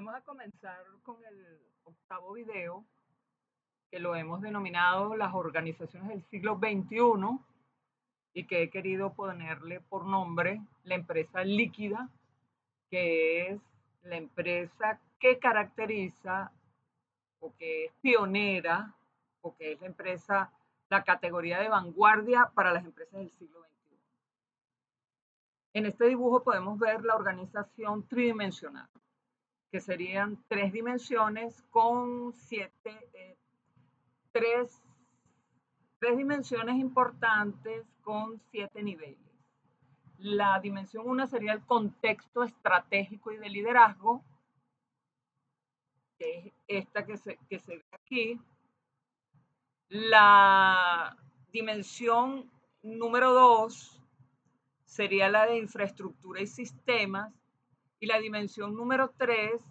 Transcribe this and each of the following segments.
Vamos a comenzar con el octavo video, que lo hemos denominado las organizaciones del siglo XXI y que he querido ponerle por nombre la empresa líquida, que es la empresa que caracteriza o que es pionera o que es la empresa, la categoría de vanguardia para las empresas del siglo XXI. En este dibujo podemos ver la organización tridimensional, que serían tres dimensiones con tres, tres dimensiones importantes con 7 niveles. La dimensión 1 sería el contexto estratégico y de liderazgo, que es esta que se ve aquí. La dimensión número 2 sería la de infraestructura y sistemas. Y la dimensión número 3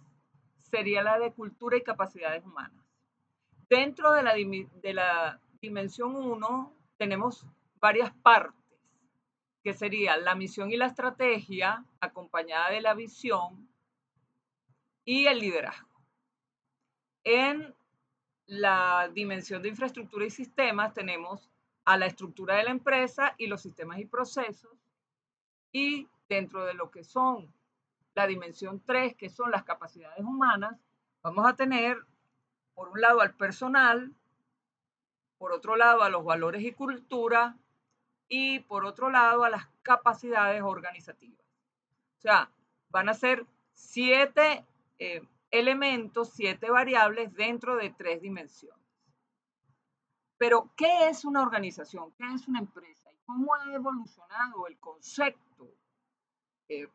sería la de cultura y capacidades humanas. Dentro de la dimensión 1 tenemos varias partes, que sería la misión y la estrategia, acompañada de la visión y el liderazgo. En la dimensión de infraestructura y sistemas tenemos a la estructura de la empresa y los sistemas y procesos. Y dentro de lo que son la dimensión 3, que son las capacidades humanas, vamos a tener por un lado al personal, por otro lado a los valores y cultura, y por otro lado a las capacidades organizativas. O sea, van a ser 7 elementos, 7 variables dentro de 3 dimensiones. Pero, ¿qué es una organización? ¿Qué es una empresa? ¿Y cómo ha evolucionado el concepto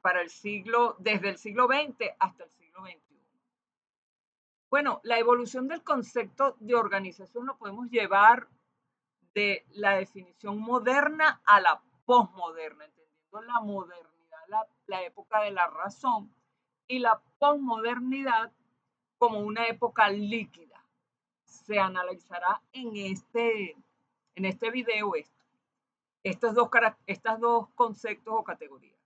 para desde el siglo XX hasta el siglo XXI? Bueno, la evolución del concepto de organización lo podemos llevar de la definición moderna a la posmoderna, entendiendo la modernidad, la época de la razón, y la posmodernidad como una época líquida. Se analizará en este video estas dos conceptos o categorías.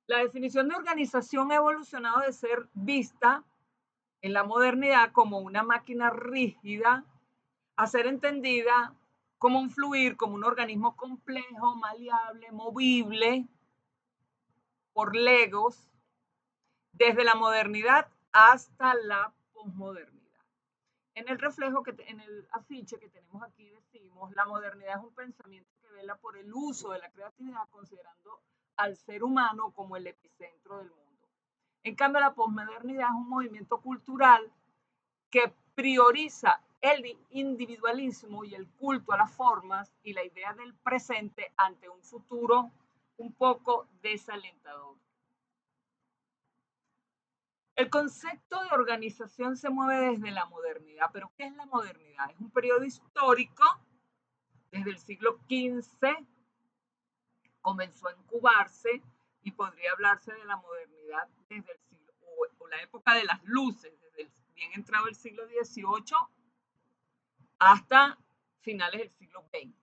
La definición de organización ha evolucionado de ser vista en la modernidad como una máquina rígida a ser entendida como un fluir, como un organismo complejo, maleable, movible por legos, desde la modernidad hasta la posmodernidad. En el reflejo, en el afiche que tenemos aquí, decimos, la modernidad es un pensamiento que vela por el uso de la creatividad, considerando al ser humano como el epicentro del mundo. En cambio, la posmodernidad es un movimiento cultural que prioriza el individualismo y el culto a las formas y la idea del presente ante un futuro un poco desalentador. El concepto de organización se mueve desde la modernidad, pero ¿qué es la modernidad? Es un periodo histórico, desde el siglo XV comenzó a incubarse y podría hablarse de la modernidad desde el siglo, o la época de las luces, desde el bien entrado el siglo XVIII hasta finales del siglo XX.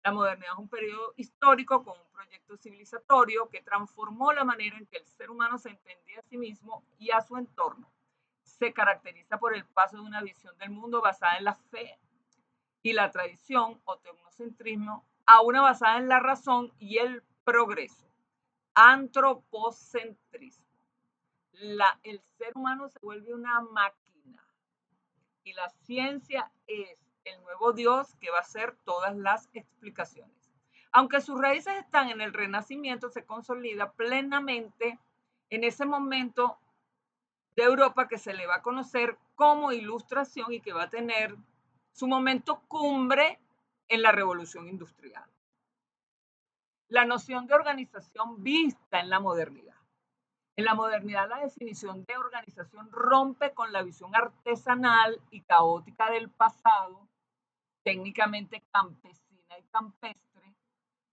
La modernidad es un periodo histórico con un proyecto civilizatorio que transformó la manera en que el ser humano se entendía a sí mismo y a su entorno. Se caracteriza por el paso de una visión del mundo basada en la fe y la tradición o tecnocentrismo a una basada en la razón y el progreso. Antropocentrismo. El ser humano se vuelve una máquina y la ciencia es el nuevo Dios que va a hacer todas las explicaciones. Aunque sus raíces están en el Renacimiento, se consolida plenamente en ese momento de Europa que se le va a conocer como Ilustración y que va a tener su momento cumbre en la Revolución Industrial. La noción de organización vista en la modernidad. En la modernidad, la definición de organización rompe con la visión artesanal y caótica del pasado, técnicamente campesina y campestre,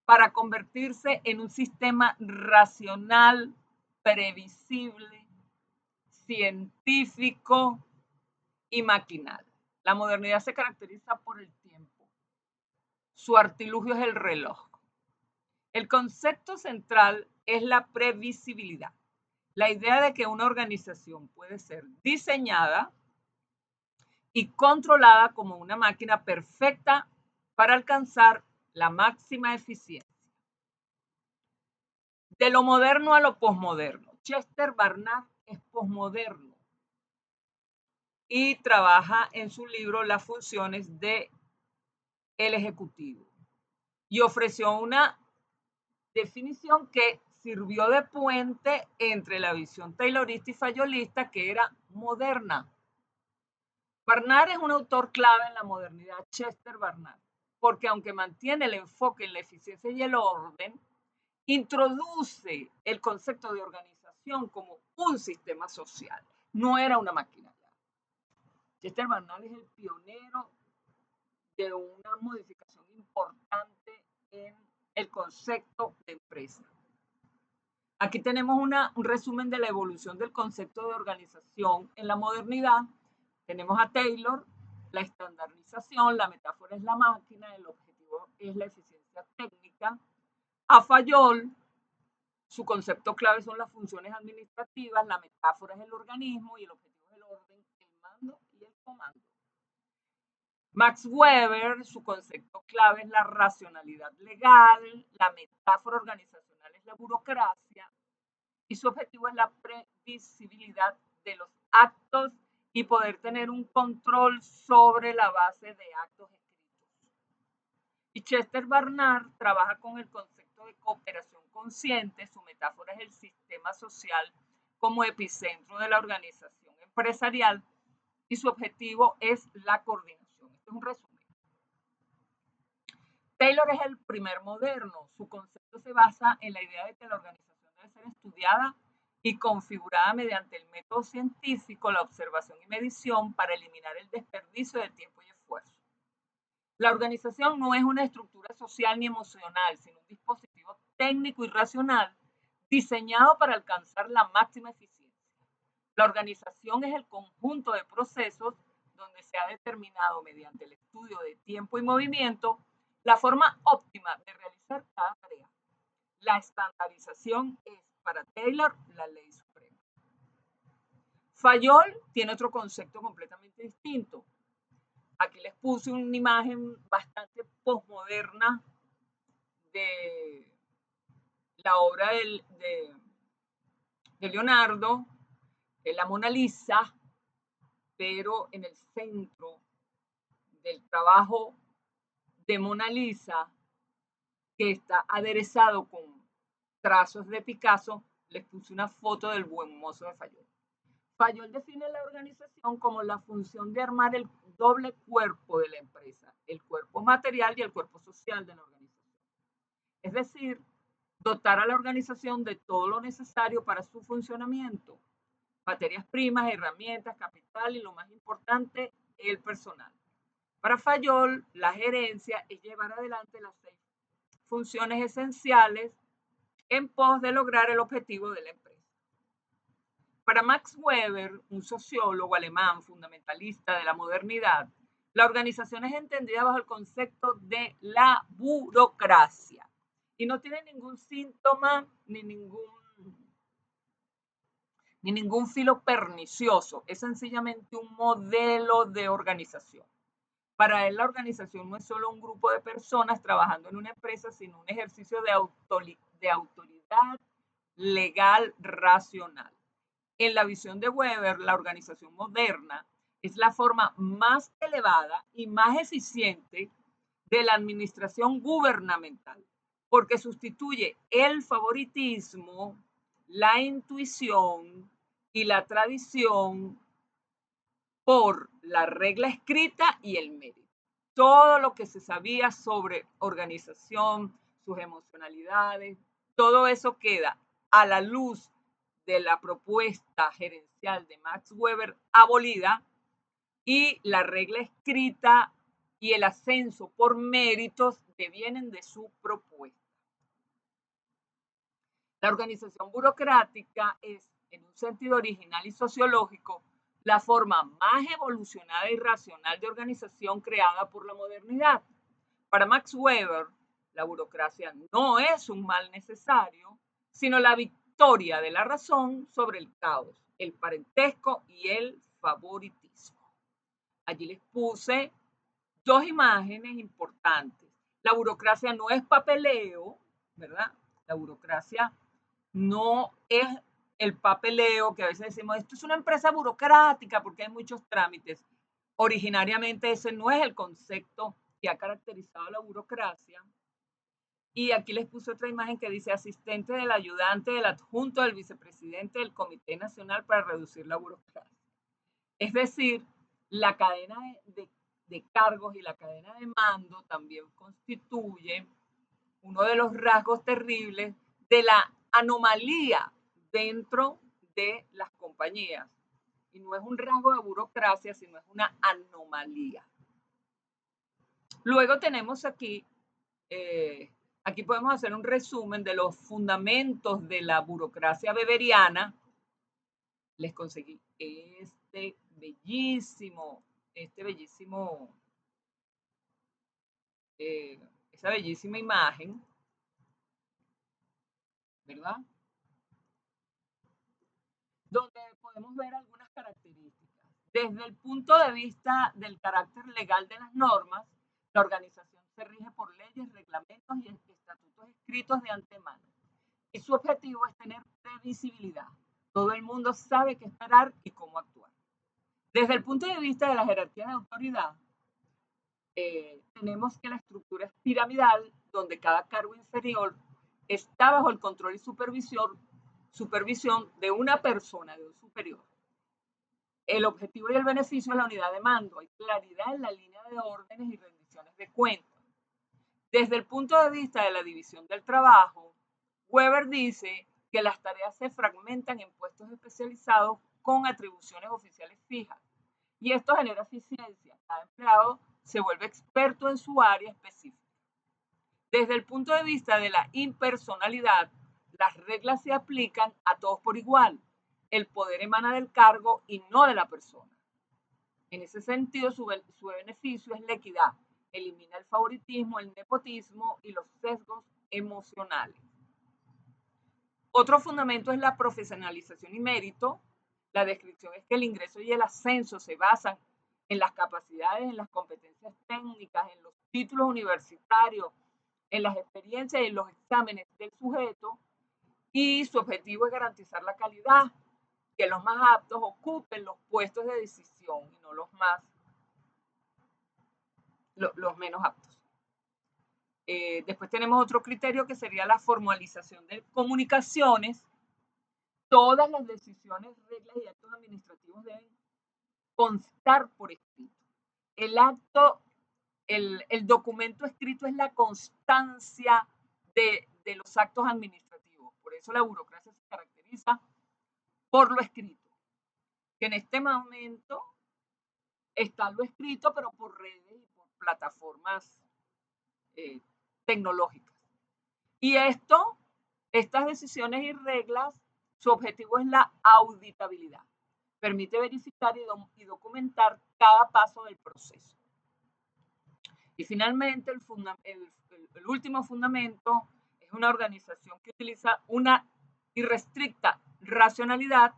para convertirse en un sistema racional, previsible, científico y maquinal. La modernidad se caracteriza por el tiempo. Su artilugio es el reloj. El concepto central es la previsibilidad. la idea de que una organización puede ser diseñada y controlada como una máquina perfecta para alcanzar la máxima eficiencia. De lo moderno a lo posmoderno. Chester Barnard es posmoderno y trabaja en su libro Las funciones del ejecutivo y ofreció una definición que sirvió de puente entre la visión taylorista y fayolista, que era moderna. Barnard es un autor clave en la modernidad, Chester Barnard, porque aunque mantiene el enfoque en la eficiencia y el orden, introduce el concepto de organización como un sistema social. No era una máquina. Chester Barnard es el pionero de una modificación importante en el concepto de empresa. Aquí tenemos un resumen de la evolución del concepto de organización en la modernidad. Tenemos a Taylor, la estandarización, la metáfora es la máquina, el objetivo es la eficiencia técnica. A Fayol, su concepto clave son las funciones administrativas, la metáfora es el organismo y el objetivo es el orden, el mando y el comando. Max Weber, su concepto clave es la racionalidad legal, la metáfora organizacional es la burocracia y su objetivo es la previsibilidad de los actos y poder tener un control sobre la base de actos escritos. Y Chester Barnard trabaja con el concepto de cooperación consciente, su metáfora es el sistema social como epicentro de la organización empresarial y su objetivo es la coordinación. Este es un resumen. Taylor es el primer moderno. Su concepto se basa en la idea de que la organización debe ser estudiada y configurada mediante el método científico, la observación y medición para eliminar el desperdicio de tiempo y esfuerzo. La organización no es una estructura social ni emocional, sino un dispositivo técnico y racional diseñado para alcanzar la máxima eficiencia. La organización es el conjunto de procesos donde se ha determinado mediante el estudio de tiempo y movimiento la forma óptima de realizar cada tarea. La estandarización es para Taylor la ley suprema. Fayol tiene otro concepto completamente distinto. Aquí les puse una imagen bastante posmoderna de la obra de Leonardo, de la Mona Lisa, pero en el centro del trabajo de Mona Lisa, que está aderezado con trazos de Picasso, les puse una foto del buen mozo de Fayol. Fayol define la organización como la función de armar el doble cuerpo de la empresa, el cuerpo material y el cuerpo social de la organización. Es decir, dotar a la organización de todo lo necesario para su funcionamiento, materias primas, herramientas, capital y lo más importante, el personal. Para Fayol, la gerencia es llevar adelante las 6 funciones esenciales en pos de lograr el objetivo de la empresa. Para Max Weber, un sociólogo alemán fundamentalista de la modernidad, la organización es entendida bajo el concepto de la burocracia y no tiene ningún síntoma ni ningún filo pernicioso, es sencillamente un modelo de organización. Para él la organización no es solo un grupo de personas trabajando en una empresa, sino un ejercicio de autoridad legal racional. En la visión de Weber, la organización moderna es la forma más elevada y más eficiente de la administración gubernamental, porque sustituye el favoritismo, la intuición y la tradición por la regla escrita y el mérito. Todo lo que se sabía sobre organización, sus emocionalidades, todo eso queda a la luz de la propuesta gerencial de Max Weber abolida y la regla escrita y el ascenso por méritos devienen de su propuesta. La organización burocrática es, en un sentido original y sociológico, la forma más evolucionada y racional de organización creada por la modernidad. Para Max Weber, la burocracia no es un mal necesario, sino la victoria de la razón sobre el caos, el parentesco y el favoritismo. Allí les puse dos imágenes importantes. La burocracia no es papeleo, ¿verdad? La burocracia no es el papeleo que a veces decimos, esto es una empresa burocrática porque hay muchos trámites. Originariamente ese no es el concepto que ha caracterizado la burocracia. Y aquí les puse otra imagen que dice asistente del ayudante, del adjunto, del vicepresidente del Comité Nacional para reducir la burocracia. Es decir, la cadena de cargos y la cadena de mando también constituye uno de los rasgos terribles de la anomalía dentro de las compañías. Y no es un rasgo de burocracia, sino es una anomalía. Luego tenemos aquí podemos hacer un resumen de los fundamentos de la burocracia weberiana. Les conseguí esa bellísima imagen, ¿verdad? Donde podemos ver algunas características. Desde el punto de vista del carácter legal de las normas, la organización se rige por leyes, reglamentos y estatutos escritos de antemano. Y su objetivo es tener previsibilidad. Todo el mundo sabe qué esperar y cómo actuar. Desde el punto de vista de la jerarquía de autoridad, tenemos que la estructura es piramidal, donde cada cargo inferior está bajo el control y supervisión de una persona, de un superior. El objetivo y el beneficio es la unidad de mando. Hay claridad en la línea de órdenes y rendiciones de cuentas. Desde el punto de vista de la división del trabajo, Weber dice que las tareas se fragmentan en puestos especializados con atribuciones oficiales fijas. Y esto genera eficiencia. Cada empleado se vuelve experto en su área específica. Desde el punto de vista de la impersonalidad, las reglas se aplican a todos por igual. El poder emana del cargo y no de la persona. En ese sentido, su beneficio es la equidad. Elimina el favoritismo, el nepotismo y los sesgos emocionales. Otro fundamento es la profesionalización y mérito. La descripción es que el ingreso y el ascenso se basan en las capacidades, en las competencias técnicas, en los títulos universitarios, en las experiencias y en los exámenes del sujeto, y su objetivo es garantizar la calidad, que los más aptos ocupen los puestos de decisión y no los menos aptos. Después tenemos otro criterio que sería la formalización de comunicaciones. Todas las decisiones, reglas y actos administrativos deben constar por escrito. El documento escrito es la constancia de los actos administrativos. Por eso la burocracia se caracteriza por lo escrito. Que en este momento está lo escrito, pero por redes y por plataformas tecnológicas. Y estas decisiones y reglas, su objetivo es la auditabilidad. Permite verificar y documentar cada paso del proceso. Y finalmente, el último fundamento es una organización que utiliza una irrestricta racionalidad.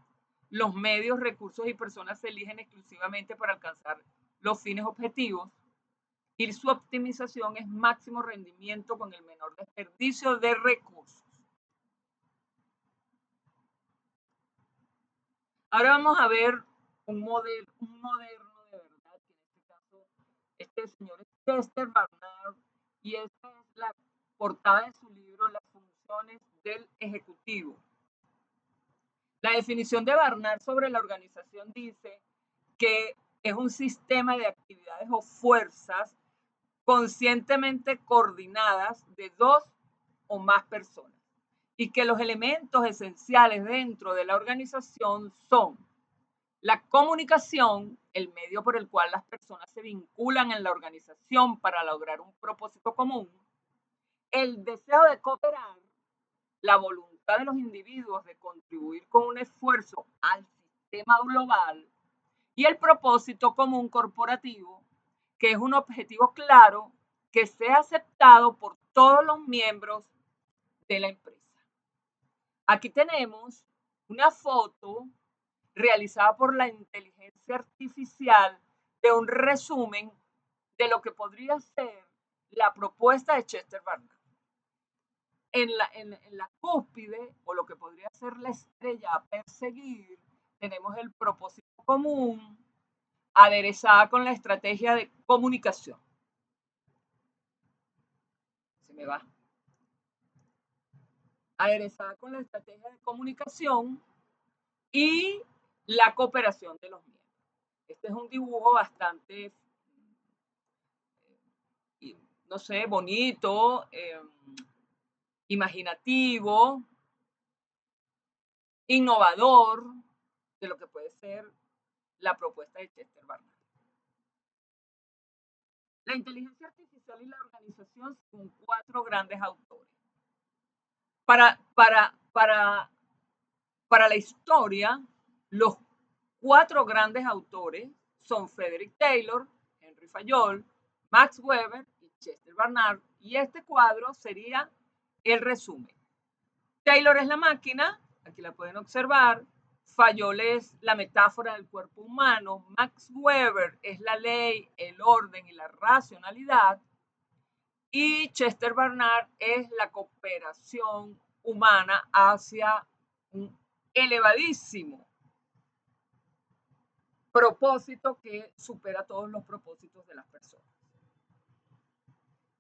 Los medios, recursos y personas se eligen exclusivamente para alcanzar los fines objetivos y su optimización es máximo rendimiento con el menor desperdicio de recursos. Ahora vamos a ver un moderno de verdad, que en este caso este señor es Chester Barnard y esta es la portada de su libro Las funciones del ejecutivo. La definición de Barnard sobre la organización dice que es un sistema de actividades o fuerzas conscientemente coordinadas de dos o más personas y que los elementos esenciales dentro de la organización son la comunicación, el medio por el cual las personas se vinculan en la organización para lograr un propósito común, el deseo de cooperar, la voluntad de los individuos de contribuir con un esfuerzo al sistema global y el propósito común corporativo, que es un objetivo claro que sea aceptado por todos los miembros de la empresa. Aquí tenemos una foto realizada por la inteligencia artificial de un resumen de lo que podría ser la propuesta de Chester Barnard. En la cúspide, o lo que podría ser la estrella a perseguir, tenemos el propósito común, aderezada con la estrategia de comunicación. Se me va. Aderezada con la estrategia de comunicación y la cooperación de los miembros. Este es un dibujo bastante, no sé, bonito, imaginativo, innovador de lo que puede ser la propuesta de Chester Barnard. La inteligencia artificial y la organización son 4 grandes autores. Para la historia, los 4 grandes autores son Frederick Taylor, Henry Fayol, Max Weber y Chester Barnard. Y este cuadro sería el resumen. Taylor es la máquina, aquí la pueden observar. Fayol es la metáfora del cuerpo humano. Max Weber es la ley, el orden y la racionalidad. Y Chester Barnard es la cooperación humana hacia un elevadísimo propósito que supera todos los propósitos de las personas.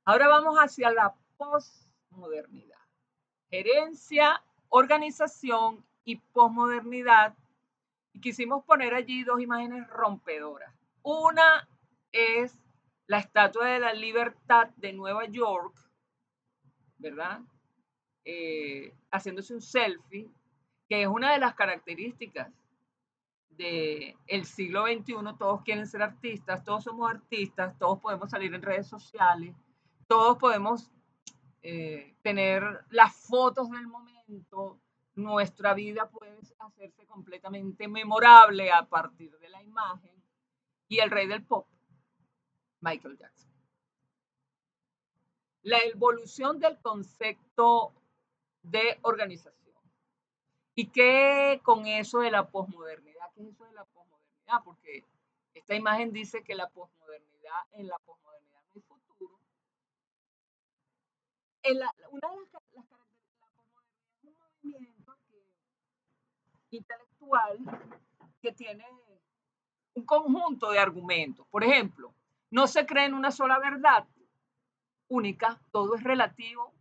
Ahora vamos hacia la posmodernidad. Gerencia, organización y posmodernidad. Y quisimos poner allí 2 imágenes rompedoras. Una es la Estatua de la Libertad de Nueva York, ¿verdad? Haciéndose un selfie, que es una de las características del siglo XXI. Todos quieren ser artistas, todos somos artistas, todos podemos salir en redes sociales, todos podemos tener las fotos del momento. Nuestra vida puede hacerse completamente memorable a partir de la imagen. Y el rey del pop, Michael Jackson. La evolución del concepto de organización. ¿Y qué con eso de la posmodernidad? ¿Qué es eso de la posmodernidad? Porque esta imagen dice que la posmodernidad, en la posmodernidad no hay futuro. Una de las características de la posmodernidad es un movimiento intelectual que tiene un conjunto de argumentos. Por ejemplo, no se cree en una sola verdad única, todo es relativo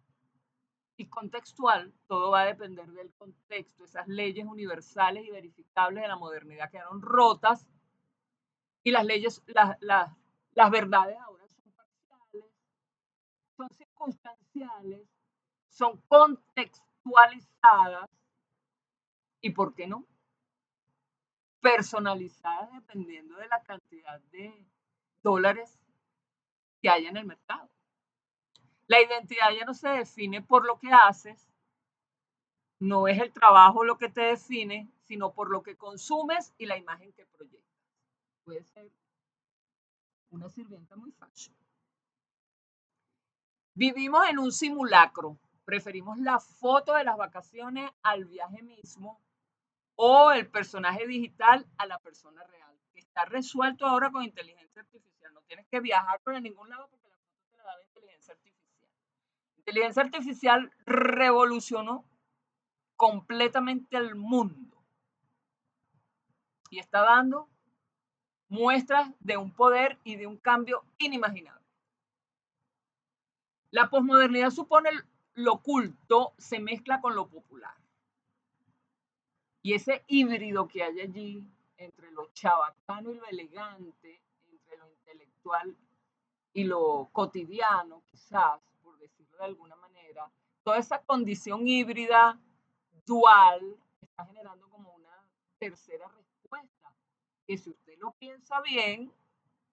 y contextual, todo va a depender del contexto. Esas leyes universales y verificables de la modernidad quedaron rotas y las leyes, las verdades ahora son parciales, son circunstanciales, son contextualizadas y, ¿por qué no?, personalizadas dependiendo de la cantidad de dólares que haya en el mercado. La identidad ya no se define por lo que haces, no es el trabajo lo que te define, sino por lo que consumes y la imagen que proyectas. Puede ser una sirvienta muy fashion. Vivimos en un simulacro. Preferimos la foto de las vacaciones al viaje mismo o el personaje digital a la persona real. Está resuelto ahora con inteligencia artificial. No tienes que viajar por ningún lado porque la foto te la da la inteligencia artificial. La inteligencia artificial revolucionó completamente el mundo y está dando muestras de un poder y de un cambio inimaginable. La posmodernidad supone lo oculto se mezcla con lo popular. Y ese híbrido que hay allí entre lo chabacano y lo elegante, entre lo intelectual y lo cotidiano, quizás, por decirlo de alguna manera, toda esa condición híbrida, dual, está generando como una tercera respuesta, que si usted lo piensa bien,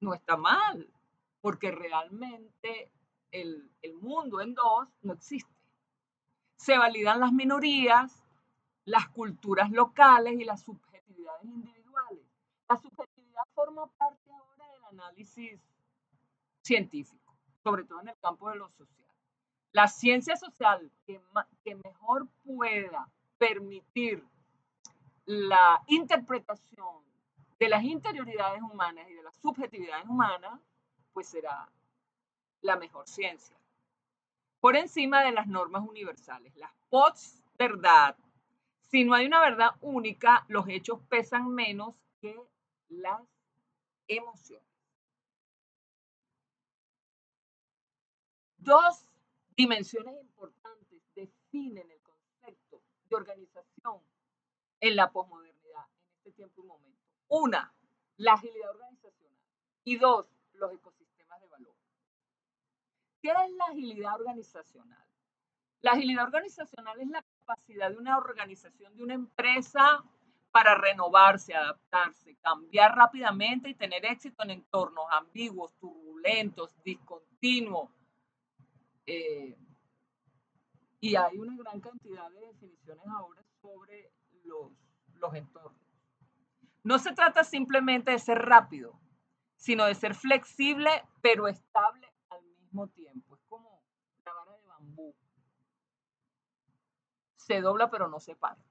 no está mal, porque realmente el mundo en dos no existe. Se validan las minorías, las culturas locales y las subjetividades individuales. La subjetividad forma parte ahora del análisis científico, sobre todo en el campo de lo social. La ciencia social que mejor pueda permitir la interpretación de las interioridades humanas y de las subjetividades humanas, pues será la mejor ciencia. Por encima de las normas universales, las posverdad. Si no hay una verdad única, los hechos pesan menos que las emociones. Dos dimensiones importantes definen el concepto de organización en la posmodernidad, en este tiempo y momento. Una, la agilidad organizacional. Y dos, los ecosistemas de valor. ¿Qué es la agilidad organizacional? La agilidad organizacional es la capacidad de una organización, de una empresa, para renovarse, adaptarse, cambiar rápidamente y tener éxito en entornos ambiguos, turbulentos, discontinuos. Y hay una gran cantidad de definiciones ahora sobre los entornos. No se trata simplemente de ser rápido, sino de ser flexible, pero estable al mismo tiempo. Es como la vara de bambú. Se dobla, pero no se parte.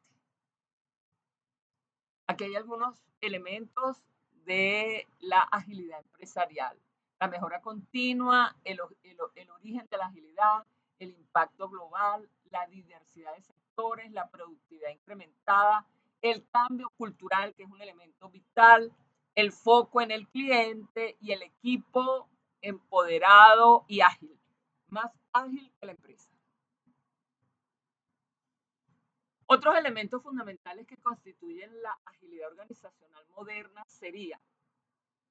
Aquí hay algunos elementos de la agilidad empresarial. La mejora continua, el origen de la agilidad, el impacto global, la diversidad de sectores, la productividad incrementada, el cambio cultural, que es un elemento vital, el foco en el cliente y el equipo empoderado y ágil, más ágil que la empresa. Otros elementos fundamentales que constituyen la agilidad organizacional moderna serían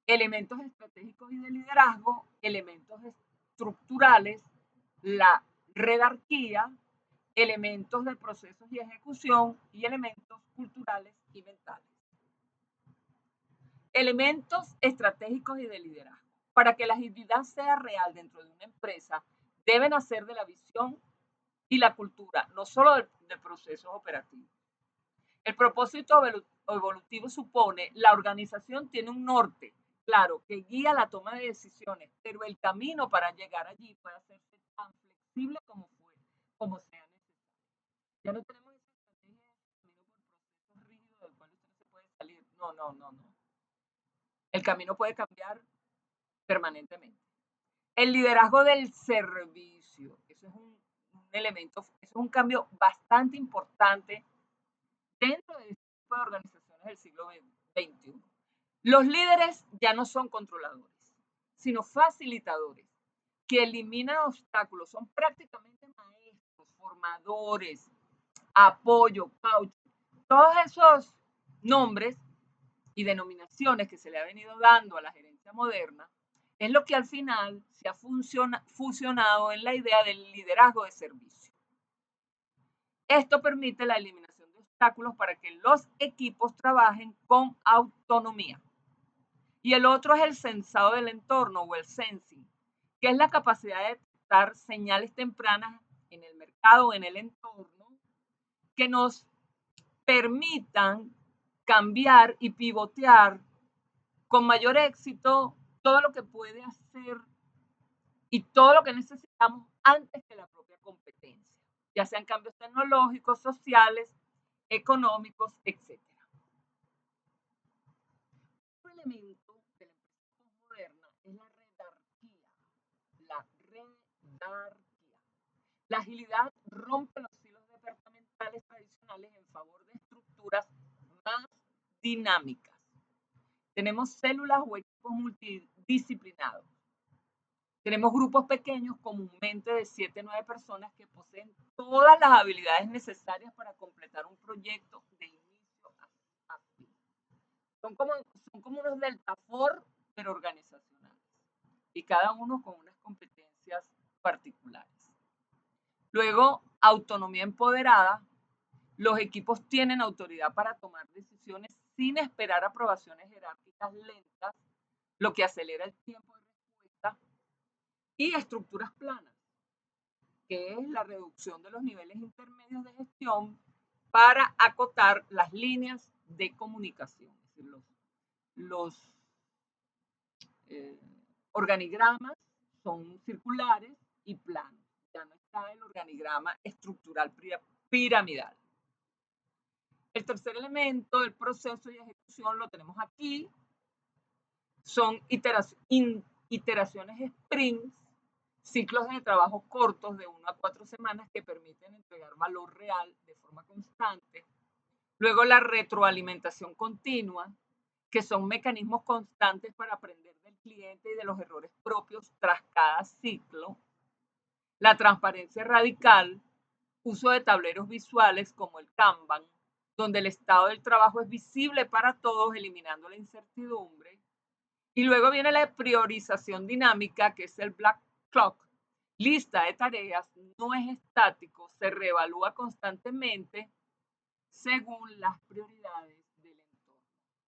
elementos estratégicos y de liderazgo, elementos estructurales, la redarquía, elementos de procesos y ejecución y elementos culturales y mentales. Elementos estratégicos y de liderazgo. Para que la agilidad sea real dentro de una empresa, deben hacer de la visión y la cultura, no solo de procesos operativos. El propósito evolutivo supone la organización tiene un norte, claro, que guía la toma de decisiones, pero el camino para llegar allí puede hacerse tan flexible como sea necesario. Ya no tenemos esa estrategia de camino por procesos rígidos del cual usted no se puede salir. No. El camino puede cambiar permanentemente. El liderazgo del servicio, eso es un elemento, eso es un cambio bastante importante dentro de este tipo de organizaciones del siglo XXI. Los líderes ya no son controladores, sino facilitadores, que eliminan obstáculos, son prácticamente maestros, formadores, apoyo, coaching, todos esos nombres y denominaciones que se le ha venido dando a la gerencia moderna, es lo que al final se ha fusionado en la idea del liderazgo de servicio. Esto permite la eliminación de obstáculos para que los equipos trabajen con autonomía. Y el otro es el sensado del entorno o el sensing, que es la capacidad de detectar señales tempranas en el mercado o en el entorno que nos permitan cambiar y pivotear con mayor éxito todo lo que puede hacer y todo lo que necesitamos antes que la propia competencia, ya sean cambios tecnológicos, sociales, económicos, etc. Otro elemento de la empresa moderna es la redarquía. La redarquía. La agilidad rompe los silos departamentales tradicionales en favor de estructuras más dinámicas. Tenemos células o equipos multidisciplinados. Tenemos grupos pequeños, comúnmente de 7 o 9 personas, que poseen todas las habilidades necesarias para completar un proyecto de inicio a fin. Son como unos deltafor, pero organizacionales. Y cada uno con unas competencias particulares. Luego, autonomía empoderada. Los equipos tienen autoridad para tomar decisiones sin esperar aprobaciones jerárquicas lentas, lo que acelera el tiempo de respuesta. Y estructuras planas, que es la reducción de los niveles intermedios de gestión para acotar las líneas de comunicación. Es decir, los organigramas son circulares y planos. Ya no está el organigrama estructural piramidal. El tercer elemento del proceso y ejecución lo tenemos aquí. Son iteraciones sprints, ciclos de trabajo cortos de 1 a 4 semanas que permiten entregar valor real de forma constante. Luego la retroalimentación continua, que son mecanismos constantes para aprender del cliente y de los errores propios tras cada ciclo. La transparencia radical, uso de tableros visuales como el Kanban, donde el estado del trabajo es visible para todos, eliminando la incertidumbre. Y luego viene la priorización dinámica, que es el Black Clock. Lista de tareas, no es estático, se reevalúa constantemente según las prioridades del entorno.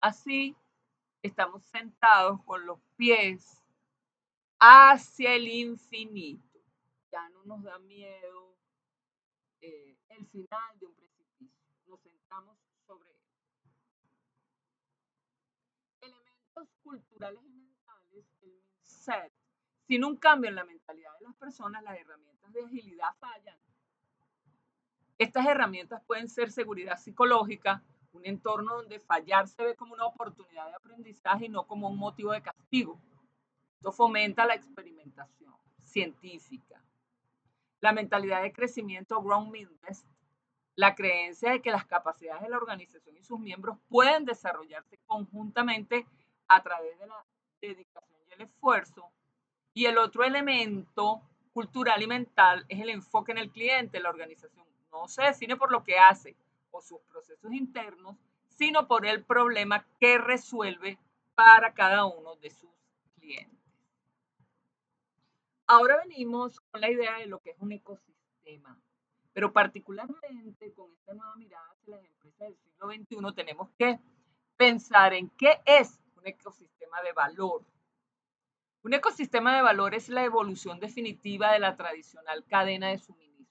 Así, estamos sentados con los pies hacia el infinito. Ya no nos da miedo el final de un precipicio. Nos sentamos sobre él. Elementos culturales y mentales, el mindset. Sin un cambio en la mentalidad de las personas, las herramientas de agilidad fallan. Estas herramientas pueden ser seguridad psicológica, un entorno donde fallar se ve como una oportunidad de aprendizaje y no como un motivo de castigo. Esto fomenta la experimentación científica. La mentalidad de crecimiento Growth Mindset, la creencia de que las capacidades de la organización y sus miembros pueden desarrollarse conjuntamente a través de la dedicación y el esfuerzo. Y el otro elemento cultural y mental es el enfoque en el cliente. La organización no se define por lo que hace o sus procesos internos, sino por el problema que resuelve para cada uno de sus clientes. Ahora venimos con la idea de lo que es un ecosistema, pero particularmente con esta nueva mirada hacia las empresas del siglo XXI tenemos que pensar en qué es un ecosistema de valor. Un ecosistema de valor es la evolución definitiva de la tradicional cadena de suministro.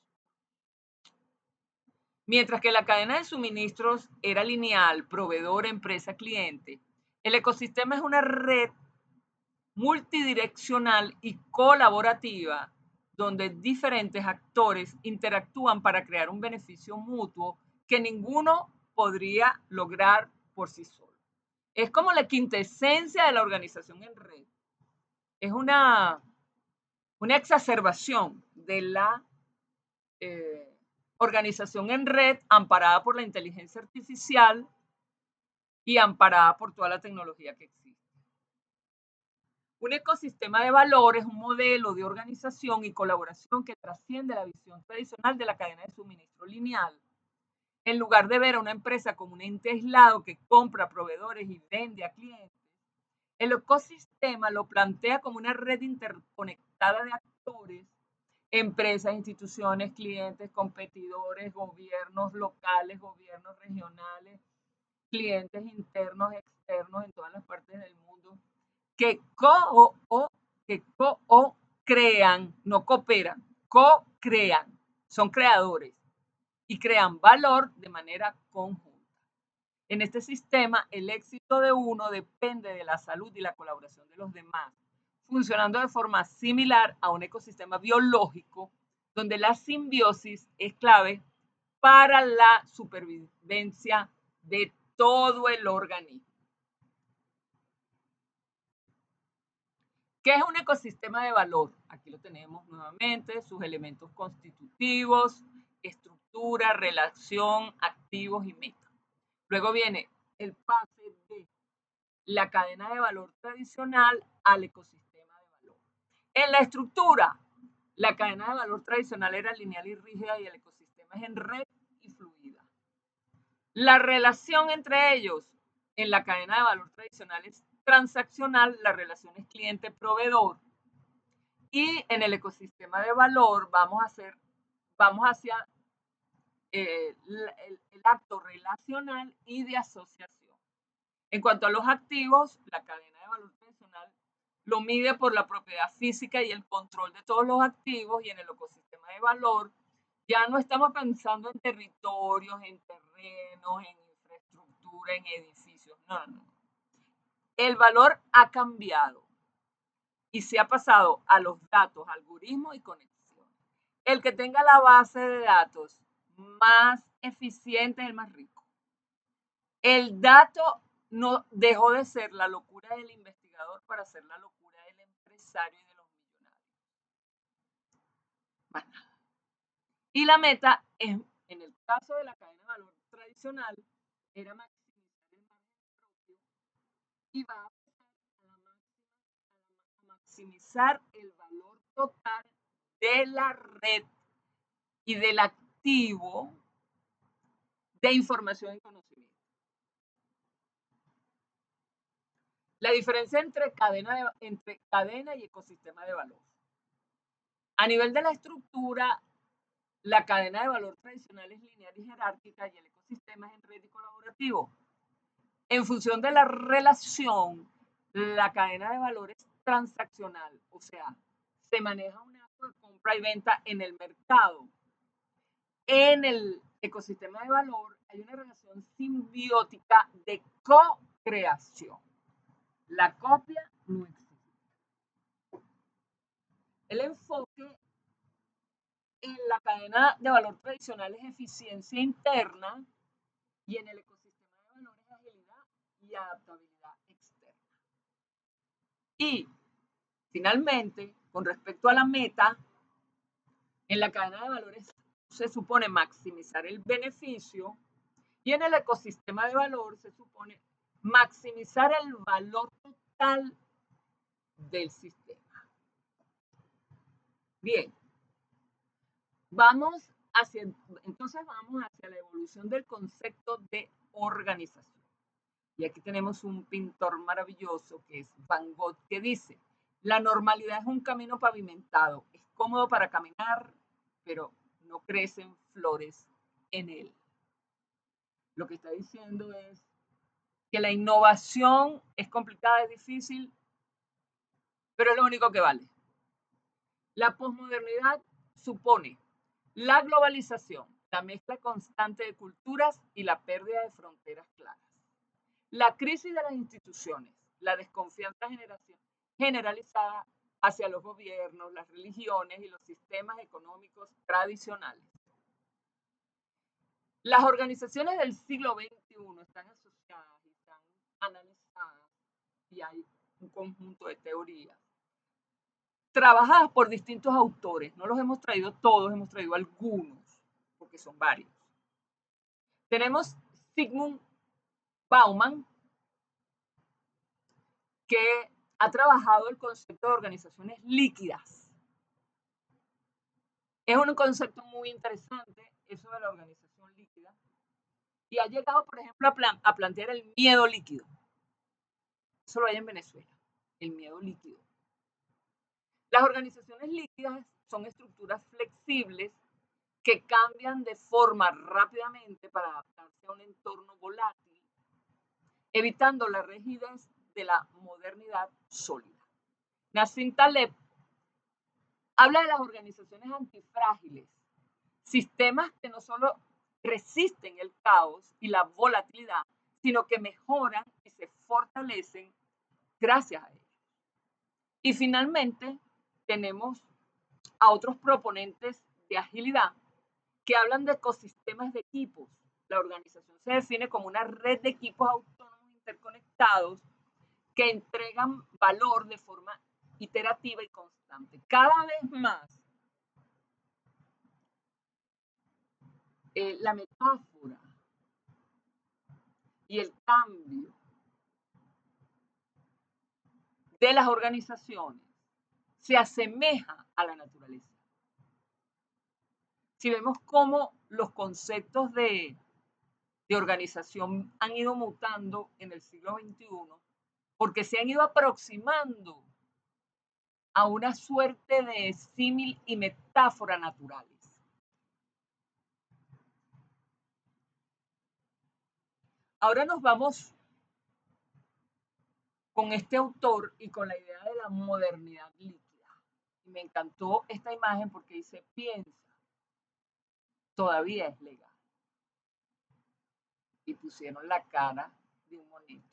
Mientras que la cadena de suministros era lineal, proveedor, empresa, cliente, el ecosistema es una red multidireccional y colaborativa donde diferentes actores interactúan para crear un beneficio mutuo que ninguno podría lograr por sí solo. Es como la quintesencia de la organización en red. Es una exacerbación de la organización en red amparada por la inteligencia artificial y amparada por toda la tecnología que existe. Un ecosistema de valor es un modelo de organización y colaboración que trasciende la visión tradicional de la cadena de suministro lineal. En lugar de ver a una empresa como un ente aislado que compra proveedores y vende a clientes, el ecosistema lo plantea como una red interconectada de actores, empresas, instituciones, clientes, competidores, gobiernos locales, gobiernos regionales, clientes internos, externos en todas las partes del mundo, que co-crean, no cooperan, co-crean, son creadores y crean valor de manera conjunta. En este sistema, el éxito de uno depende de la salud y la colaboración de los demás, funcionando de forma similar a un ecosistema biológico donde la simbiosis es clave para la supervivencia de todo el organismo. ¿Qué es un ecosistema de valor? Aquí lo tenemos nuevamente, sus elementos constitutivos, estructura, relación, activos y metas. Luego viene el pase de la cadena de valor tradicional al ecosistema de valor. En la estructura, la cadena de valor tradicional era lineal y rígida y el ecosistema es en red y fluida. La relación entre ellos en la cadena de valor tradicional es transaccional, la relación es cliente-proveedor. Y en el ecosistema de valor vamos hacia el acto relacional y de asociación. En cuanto a los activos, la cadena de valor tradicional lo mide por la propiedad física y el control de todos los activos, y en el ecosistema de valor ya no estamos pensando en territorios, en terrenos, en infraestructura, en edificios. No. El valor ha cambiado y se ha pasado a los datos, algoritmos y conexiones. El que tenga la base de datos más eficiente es el más rico. El dato no dejó de ser la locura del investigador para ser la locura del empresario y de los millonarios. Más nada. Y la meta, en el caso de la cadena de valor tradicional, era maximizar el margen propio y va a maximizar el valor total de la red y del activo de información y conocimiento. La diferencia entre cadena y ecosistema de valor. A nivel de la estructura, la cadena de valor tradicional es lineal y jerárquica y el ecosistema es en red y colaborativo. En función de la relación, la cadena de valor es transaccional, o sea, se maneja un acto de compra y venta en el mercado. En el ecosistema de valor hay una relación simbiótica de co-creación. La copia no existe. El enfoque en la cadena de valor tradicional es eficiencia interna y en el ecosistema de valor es agilidad y adaptabilidad externa. Y finalmente, con respecto a la meta, en la cadena de valores se supone maximizar el beneficio y en el ecosistema de valor se supone maximizar el valor total del sistema. Bien, entonces vamos hacia la evolución del concepto de organización. Y aquí tenemos un pintor maravilloso que es Van Gogh, que dice, la normalidad es un camino pavimentado, es cómodo para caminar, pero no crecen flores en él. Lo que está diciendo es que la innovación es complicada, es difícil, pero es lo único que vale. La posmodernidad supone la globalización, la mezcla constante de culturas y la pérdida de fronteras claras. La crisis de las instituciones, la desconfianza generalizada hacia los gobiernos, las religiones y los sistemas económicos tradicionales. Las organizaciones del siglo XXI están asociadas y están analizadas y hay un conjunto de teorías trabajadas por distintos autores. No los hemos traído todos, hemos traído algunos, porque son varios. Tenemos Zygmunt Bauman, que ha trabajado el concepto de organizaciones líquidas. Es un concepto muy interesante, eso de la organización líquida, y ha llegado, por ejemplo, a plantear el miedo líquido. Eso lo hay en Venezuela, el miedo líquido. Las organizaciones líquidas son estructuras flexibles que cambian de forma rápidamente para adaptarse a un entorno volátil, evitando la rigidez de la modernidad sólida. Nassim Taleb habla de las organizaciones antifrágiles, sistemas que no solo resisten el caos y la volatilidad, sino que mejoran y se fortalecen gracias a ellos. Y finalmente tenemos a otros proponentes de agilidad que hablan de ecosistemas de equipos. La organización se define como una red de equipos autónomos interconectados que entregan valor de forma iterativa y constante. Cada vez más, la metáfora y el cambio de las organizaciones se asemeja a la naturaleza. Si vemos cómo los conceptos de organización han ido mutando en el siglo XXI, porque se han ido aproximando a una suerte de símil y metáfora naturales. Ahora nos vamos con este autor y con la idea de la modernidad líquida. Y me encantó esta imagen porque dice, piensa, todavía es legal. Y pusieron la cara de un monito.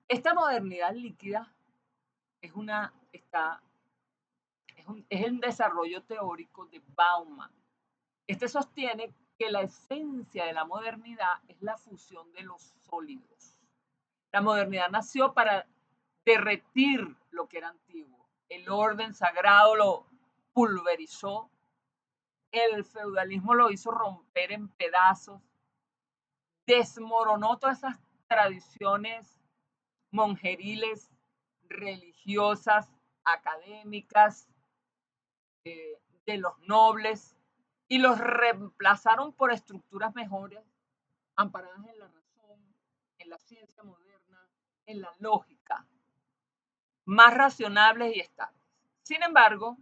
Esta modernidad líquida es el desarrollo teórico de Bauman. Este sostiene que la esencia de la modernidad es la fusión de los sólidos. La modernidad nació para derretir lo que era antiguo. El orden sagrado lo pulverizó, el feudalismo lo hizo romper en pedazos, desmoronó todas esas tradiciones monjeriles, religiosas, académicas, de los nobles, y los reemplazaron por estructuras mejores, amparadas en la razón, en la ciencia moderna, en la lógica, más racionables y estables. Sin embargo,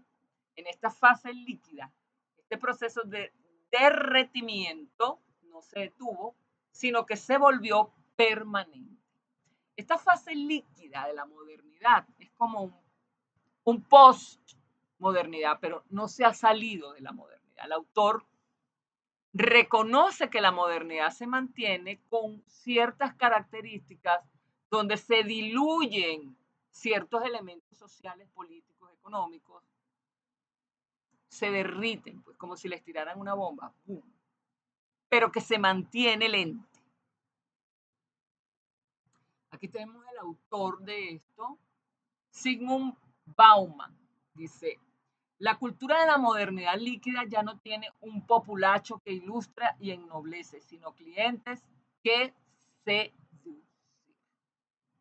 en esta fase líquida, este proceso de derretimiento no se detuvo, sino que se volvió permanente. Esta fase líquida de la modernidad es como un post-modernidad, pero no se ha salido de la modernidad. El autor reconoce que la modernidad se mantiene con ciertas características donde se diluyen ciertos elementos sociales, políticos, económicos, se derriten, pues como si les tiraran una bomba, ¡pum!, pero que se mantiene el ente. Aquí tenemos el autor de esto, Zygmunt Bauman. Dice, la cultura de la modernidad líquida ya no tiene un populacho que ilustra y ennoblece, sino clientes que seducen.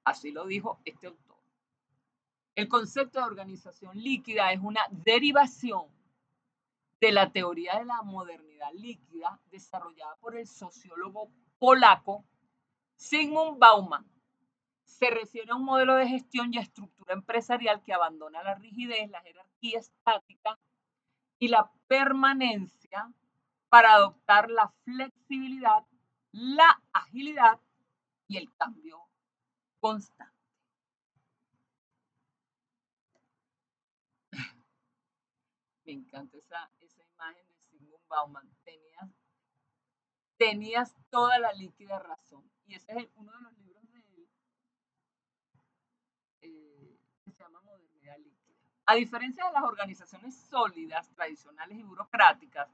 Así lo dijo este autor. El concepto de organización líquida es una derivación de la teoría de la modernidad líquida desarrollada por el sociólogo polaco Zygmunt Bauman. Se refiere a un modelo de gestión y estructura empresarial que abandona la rigidez, la jerarquía estática y la permanencia para adoptar la flexibilidad, la agilidad y el cambio constante. Me encanta esa imagen de Zygmunt Bauman. Tenías toda la líquida razón. Y ese es uno de los libros de él, que se llama Modernidad Líquida. A diferencia de las organizaciones sólidas, tradicionales y burocráticas,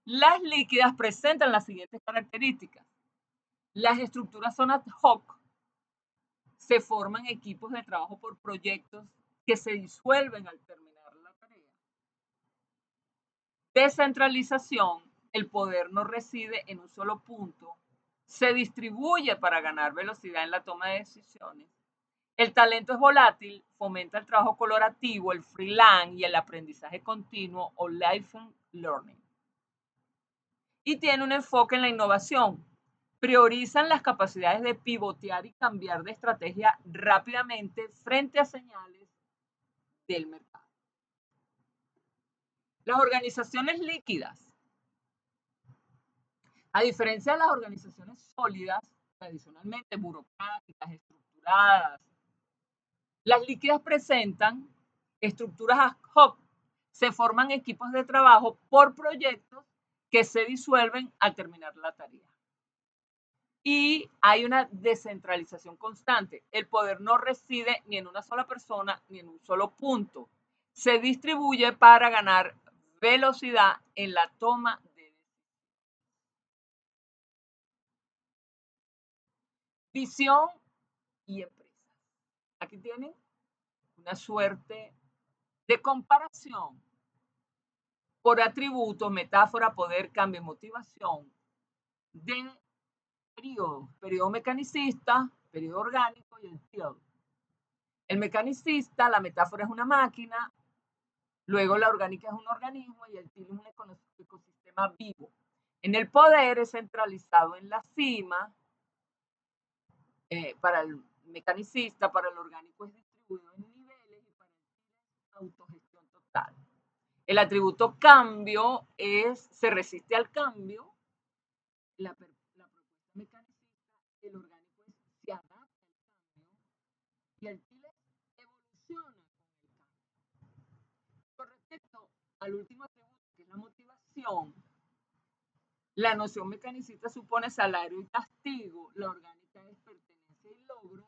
las líquidas presentan las siguientes características. Las estructuras son ad hoc, se forman equipos de trabajo por proyectos que se disuelven al terminar la tarea. Descentralización, el poder no reside en un solo punto, se distribuye para ganar velocidad en la toma de decisiones. El talento es volátil, fomenta el trabajo colaborativo, el freelance y el aprendizaje continuo o lifelong learning. Y tiene un enfoque en la innovación. Priorizan las capacidades de pivotear y cambiar de estrategia rápidamente frente a señales del mercado. Las organizaciones líquidas, a diferencia de las organizaciones sólidas, tradicionalmente burocráticas, estructuradas, las líquidas presentan estructuras ad hoc, se forman equipos de trabajo por proyectos que se disuelven al terminar la tarea. Y hay una descentralización constante. El poder no reside ni en una sola persona ni en un solo punto. Se distribuye para ganar velocidad en la toma de decisiones. Visión y empresa. Aquí tienen una suerte de comparación por atributos, metáfora, poder, cambio y motivación de periodo mecanicista, periodo orgánico y el field. El mecanicista, la metáfora es una máquina, luego la orgánica es un organismo y el field es un ecosistema vivo. En el poder es centralizado en la cima, para el mecanicista, para el orgánico es distribuido en niveles y para el field es autogestión total. El atributo cambio se resiste al cambio, la propuesta mecanicista, el orgánico se adapta al cambio y el chile evoluciona con el cambio. Con respecto al último atributo, que es la motivación, la noción mecanicista supone salario y castigo, la orgánica es pertenencia y logro,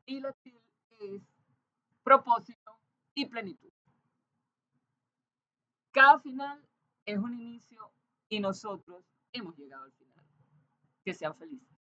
y la chile es propósito y plenitud. Cada final es un inicio y nosotros hemos llegado al final. Que sean felices.